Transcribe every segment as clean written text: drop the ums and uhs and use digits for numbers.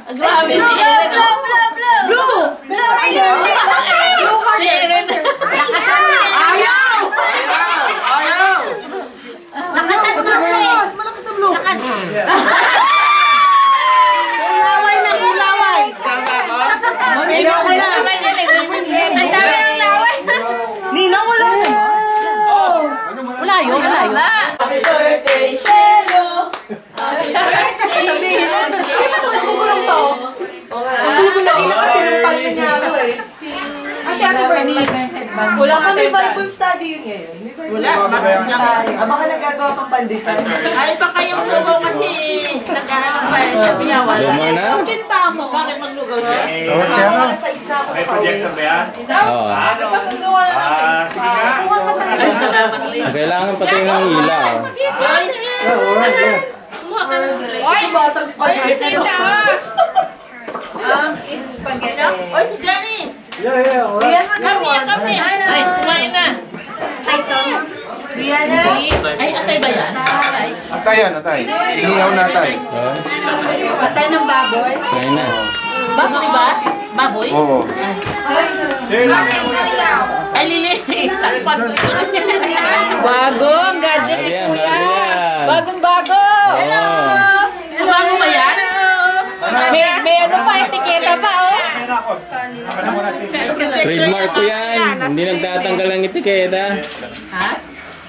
Grabe si Eren. Blue! Si Eren. Ayaw! Nakatas na please. Malakas na blue. Kulaway na, kulaway. Ang dami ng laway. Nina, wala. Wala yun, wala yun. Happy birthday, Shelo! Sabihin mo. Nagugulong to. Nina kasi nung pag-nangyaro eh. Kasi Ate Bernie. Wala kami Bible study yun ngayon. Wala, bakit lang tayo. Baka nagagawa pang pandesal. Ay, pa kayong lugaw kasi nag-aaral pa sa Piyawan. Lumaw na? Kinta mo. Bakit maglugaw siya? Oo, siya nga. Alas 6 na ako May pa projector ba yan? Oo. Sige nga. Ay, salamat. Kailangan pati ng ilaw. Joyce. Kumuha ka ng plate. Ay, batang spaghetti. Spaghetti. Oy, si Jenny. Riyan, Kami. Ay, kumain na. Rihanna. Ay, atay ba yan? Atay yan, atay. Inihaw na atay. Patay ng baboy. Kaya na. Baboy ba? Baboy? Oo. Ay, Lili. Takpan ko ito. Bago ang gadget ni Bago yan, Kuya. bago yan. Bagong-bago. Oo. Bago ba yan? May ano pa, etiketa pa, oh. Trademark ko yan. Hindi nagtatanggal ang etiketa. Ha?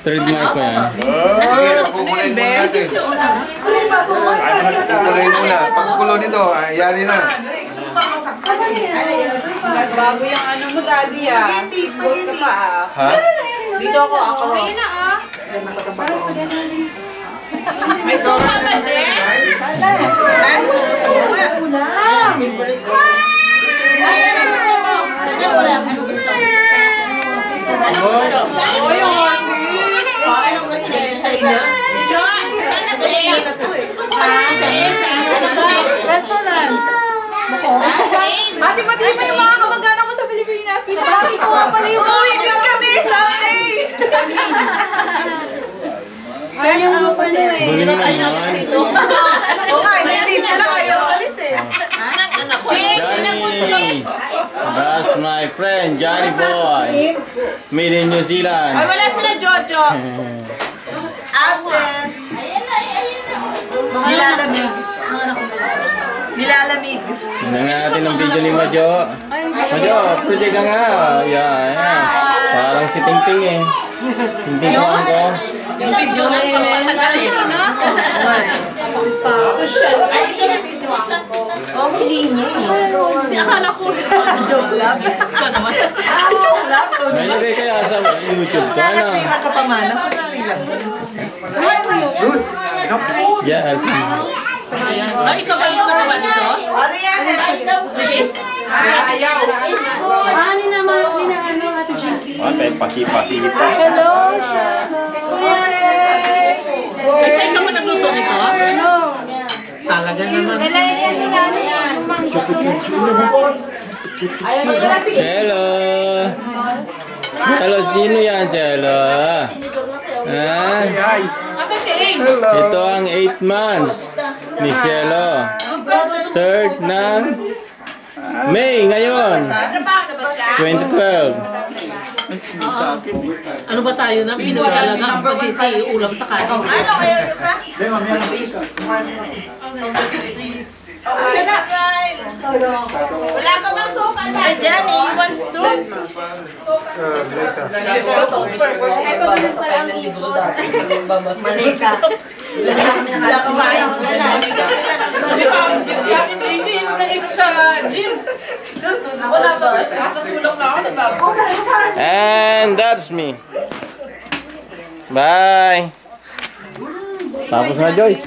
Trademark ko yan. Sige, pagkukulay muna natin. Pagkukulay muna. Pagkulo nito, yari na. Bago yung ano mo, Daddy, ah. Spaghetti, ka pa, ah. Ha? Dito ako. Ayun na, ah. May suka pa din? Ate, pati mo yung mga kamag-anak ko sa Pilipinas. Pinabati ko nga pala yung... Uwi din kami someday! Ayaw mo pa na eh. Galing Ayaw naman. dito. Oo nga, may dito lang ayaw alis eh. Anak ko. Johnny! That's my friend, Johnny Boy. Made in New Zealand. Ay, wala sila, Jojo. Absent. Nilalamig. Nilalamig. Tingnan natin ang video ni Majo. Majo, project ka nga. Yan. Parang si Ting Ting eh. Ting ko ako. Yung video na papatagal eh. Social. Ay, ito na video ako. Oh, may linya eh. Akala ko. Joke lang. Ikaw naman. Joke lang. Nalagay kaya sa YouTube ko, ano? Kaya nakapamana ko na rin lang. Yeah. Ay, ikaw ba yung nagawa nito? Ano yan eh? Ayaw. Pasi-pasi. Ay, saan ka ba nagluto nito? Talaga naman. Cello! Hello, sino yan, Cello? Ha? Asa si Aim? Ito ang 8 months ni Cello. 3rd ng May ngayon. Ano ba siya? 2012. Ano ba tayo na? Pinoy talaga ang spaghetti, ulam sa kanin. Ano kayo pa? Wala ka bang suka na dyan eh? You want soup? Eko gusto pala ang ibon. Mali ka. Wala ka ba yung Hindi mo nag-ikot sa gym. wala ba? Nasa sulok na ako, diba? And that's me. Bye. Tapos na, Joyce.